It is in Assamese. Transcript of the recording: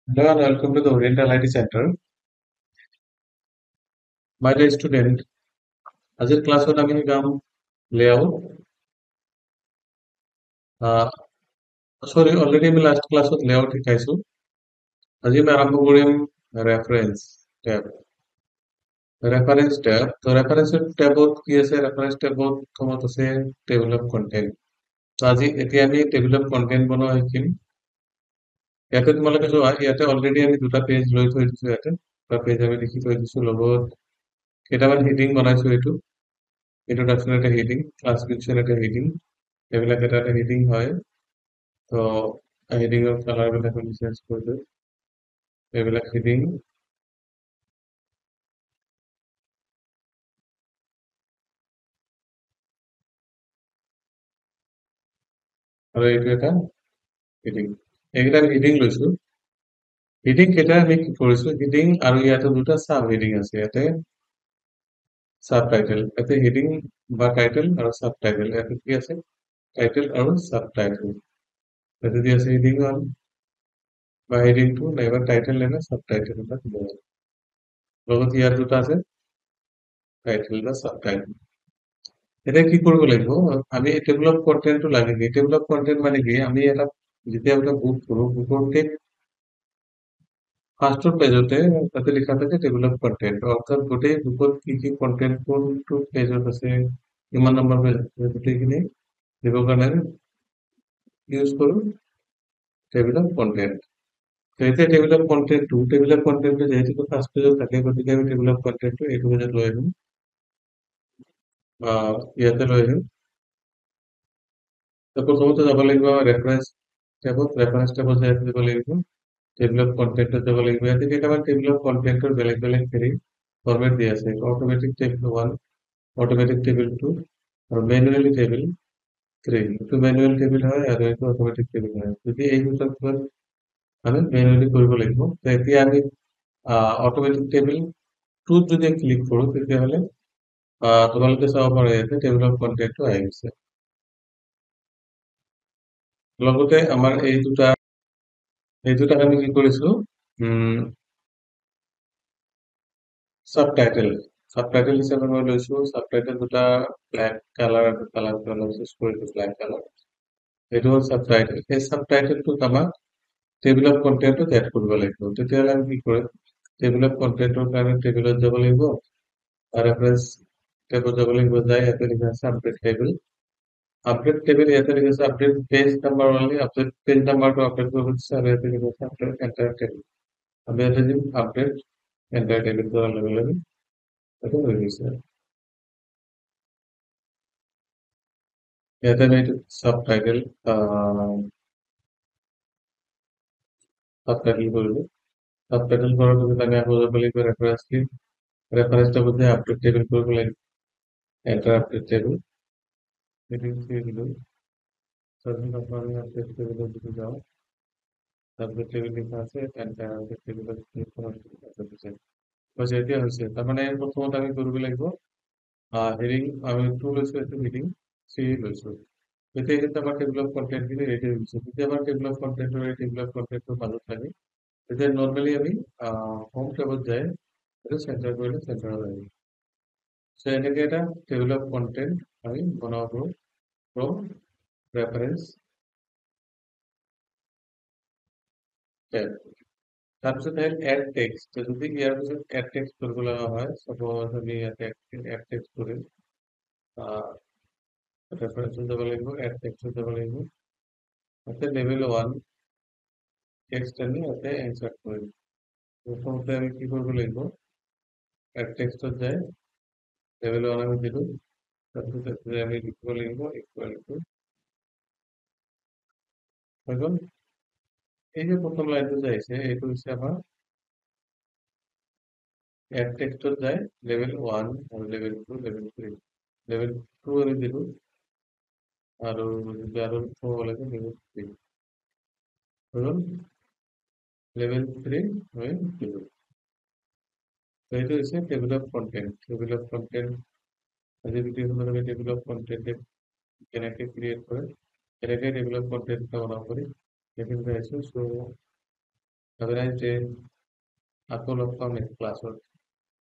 Hello and welcome to the Oriental IT Center. My dear student, আজিৰ ক্লাছত আমি শিকাম লেআউট। সৰি অলৰেডি আমি লাষ্ট ক্লাছত লেআউট শিকাইছো। আজি আমি আৰম্ভ কৰিম ৰেফাৰেন্স টেব। Reference tab. তো ৰেফাৰেন্স টেবত কি আছে? ৰেফাৰেন্স টেবত প্ৰথমত আছে টেবল অফ কন্টেন্ট। তো এতিয়া আমি টেবল অফ কন্টেন্ট বনোৱা শিকিম। ইয়াতে তোমালোকে চোৱা, ইয়াতে অলৰেডি আমি দুটা পেজ লৈ থৈ দিছো। ইয়াতে দুটা পেজ আমি লিখি থৈ দিছো, লগত কেইটামান হেডিং বনাইছো। ইন্ট্রোডাকশন একটা হেডিং, ট্রান্সক্রিপশন একটা হেডিং, এইবিলাক এটা এটা হেডিং হয়। তো হেডিংৰ কালাৰ বিলাক আমি চেঞ্জ কৰি দিওঁ। এইবিলাক হেডিং আৰু এইটো এটা হেডিং। এইকেইটা আমি হেডিং লৈছো। হেডিং কেইটা আমি কি কৰিছো? হেডিং আৰু ইয়াতে দুটা সাব হেডিং আছে। ইয়াতে সাব টাইটেল, ইয়াতে হেডিং বা টাইটেল আৰু সাব টাইটেল। ইয়াতে কি আছে? টাইটেল আৰু সাব টাইটেল। ইয়াতে দি আছে হেডিং 1 বা হেডিং 2, নাইবা টাইটেল নাইবা সাব টাইটেল এটা দিব। লগত ইয়াত দুটা আছে, টাইটেল বা সাব টাইটেল। এটা কি কৰিব লাগিব? আমি টেবল অফ কন্টেন্টটো লাগে কি? টেবল অফ কন্টেন্ট মানে কি? আমি এটা যেতিয়া এটা বুক কৰো, বুকৰ ঠিক ফাৰ্ষ্টৰ পেজতে তাতে লিখা থাকে টেবল অফ কন্টেন্ট, অৰ্থাৎ গোটেই বুকত কি কি কন্টেন্ট কোনটো পেজত আছে, কিমান নম্বৰ পেজ আছে, গোটেইখিনি দিবৰ কাৰণে ইউজ কৰো টেবল অফ কন্টেন্ট। এতিয়া টেবল অফ কন্টেন্টটো যিহেতু ফাৰ্ষ্ট পেজত থাকে, গতিকে আমি টেবল অফ কন্টেন্টটো এইটো পেজত লৈ আহিম, ইয়াতে লৈ আহিম। প্ৰথমতে যাব লাগিব ৰেফাৰেন্স টেবত। ৰেফাৰেন্স টেবত যাই দিব লাগিব, টেবল অফ কন্টেন্টত যাব লাগিব। ইয়াতে কেইটামান টেবল অফ কন্টেন্টৰ বেলেগ বেলেগ হেৰি ফৰমেট দিয়া আছে। অট'মেটিক টেবল 1, অট'মেটিক টেবল 2 আৰু মেনুৱেলি টেবল 3। এইটো মেনুৱেল টেবল হয় আৰু এইটো অট'মেটিক টেবল হয়। যদি এই দুটাৰ ভিতৰত আমি মেনুৱেলি কৰিব লাগিব। তো এতিয়া আমি অট'মেটিক টেবল 2 যদি ক্লিক কৰো, তেতিয়াহ'লে তোমালোকে চাব পাৰা ইয়াতে টেবল অফ কন্টেন্টটো আহি গৈছে। লগতে আমাৰ এই দুটা আমি কি কৰিছো, সাবটাইটেল। সাবটাইটেল হিচাপে মই লৈছো, সাবটাইটেল দুটা ব্লেক কালাৰ আৰু কালাৰটো অলপ চুজ কৰিছো ব্লেক কালাৰ। এইটো হ'ল সাবটাইটেল। এই সাবটাইটেলটোত আমাক টেবল অফ কন্টেন্টত এড কৰিব লাগিব। তেতিয়াহ'লে আমি কি কৰিম? টেবল অফ কন্টেন্টৰ কাৰণে টেবলত যাব লাগিব, ৰেফাৰেন্স টেবত যাব লাগিব, যাই ইয়াতে লিখা আছে আপডেট টেবল। আপডেট টেবল ইয়াতে লিখা আছে update page number only, update page নাম্বাৰটো আপডেট কৰিব দিছে আৰু ইয়াতে লিখা আছে আপডেট এণ্টায়াৰ টেবল। আমি ইয়াতে দিম আপডেট এণ্টায়াৰ টেবল কৰাৰ লগে লগে এইটো হৈ গৈছে। ইয়াতে আমি এইটো সাবটাইটেল কৰিলো। সাবটাইটেল কৰাৰ পিছত আমি আকৌ যাব লাগিব ৰেফাৰেন্স লিংক। ৰেফাৰেন্স টেবত যাই আপডেট টেবল কৰিব লাগিব, এণ্টাৰ আপডেট টেবল। হেডিং দিলো, তাৰপিছত আমি আপডেট টেবলত যদি যাওঁ, আপডেট টেবল লিখা আছে, এণ্টাৰ আপডেট টেবলত ক্লিক কৰাৰ পিছত হৈছে। এতিয়া হৈছে। তাৰমানে প্ৰথমত আমি কৰিব লাগিব হেডিং আমি 2 লৈছো, এইটো হেডিং 3 লৈছো। এতিয়া কিন্তু আমাৰ টেবল অফ কন্টেন্টখিনি ৰেডি হৈ গৈছে। যেতিয়া আমাৰ টেবল অফ কন্টেন্টৰ এই টেবল অফ কন্টেন্টৰ মাজত লাগে, তেতিয়া নৰ্মেলি আমি হোম টেবত যাই এইটো চেণ্টাৰ কৰিলে চেণ্টাৰত আহিব। চ' এনেকে এটা টেবল অফ কন্টেন্ট আমি বনাব পাৰোঁ ফ্ৰম ৰেফাৰেন্স টেব। তাৰপিছত আহিল এড টেক্সট। যদি ইয়াৰ পিছত এড টেক্সট কৰিব লগা হয়, চাপ'জ আমি ইয়াতে এড টেক্সট কৰিম, ৰেফাৰেন্সত যাব লাগিব, এড টেক্সটত যাব লাগিব, ইয়াতে লেভেল 1 টেক্সট আমি ইয়াতে ইনচাৰ্ট কৰিম। প্ৰথমতে আমি কি কৰিব লাগিব? এড টেক্সটত যাই লেভেল 1 আমি দিলোঁ, তাৰপিছত আমি লিখিব লাগিব ইকুৱেল টু, হৈ গ'ল। এই যে প্ৰথম লাইনটো যে আহিছে, এইটো হৈছে আমাৰ এড টেক্সটত যায় লেভেল 1 আৰু লেভেল 2, লেভেল 3। লেভেল 2 আমি দিলোঁ আৰু আৰু হ'ব লাগে লেভেল 3, হৈ গ'ল। লেভেল 3 আমি দিলোঁ। এইটো হৈছে table of content. Table of content আজি ভিডিঅ'খনত আমি টেবল অফ কন্টেন্ট কেনেকৈ ক্ৰিয়েট কৰে, কেনেকৈ টেবল অফ কন্টেন্ট বনাব পাৰি, সেইখিনি চাইছোঁ। চ' Have a nice day. आपको लगता हूँ नेक्स्ट क्लास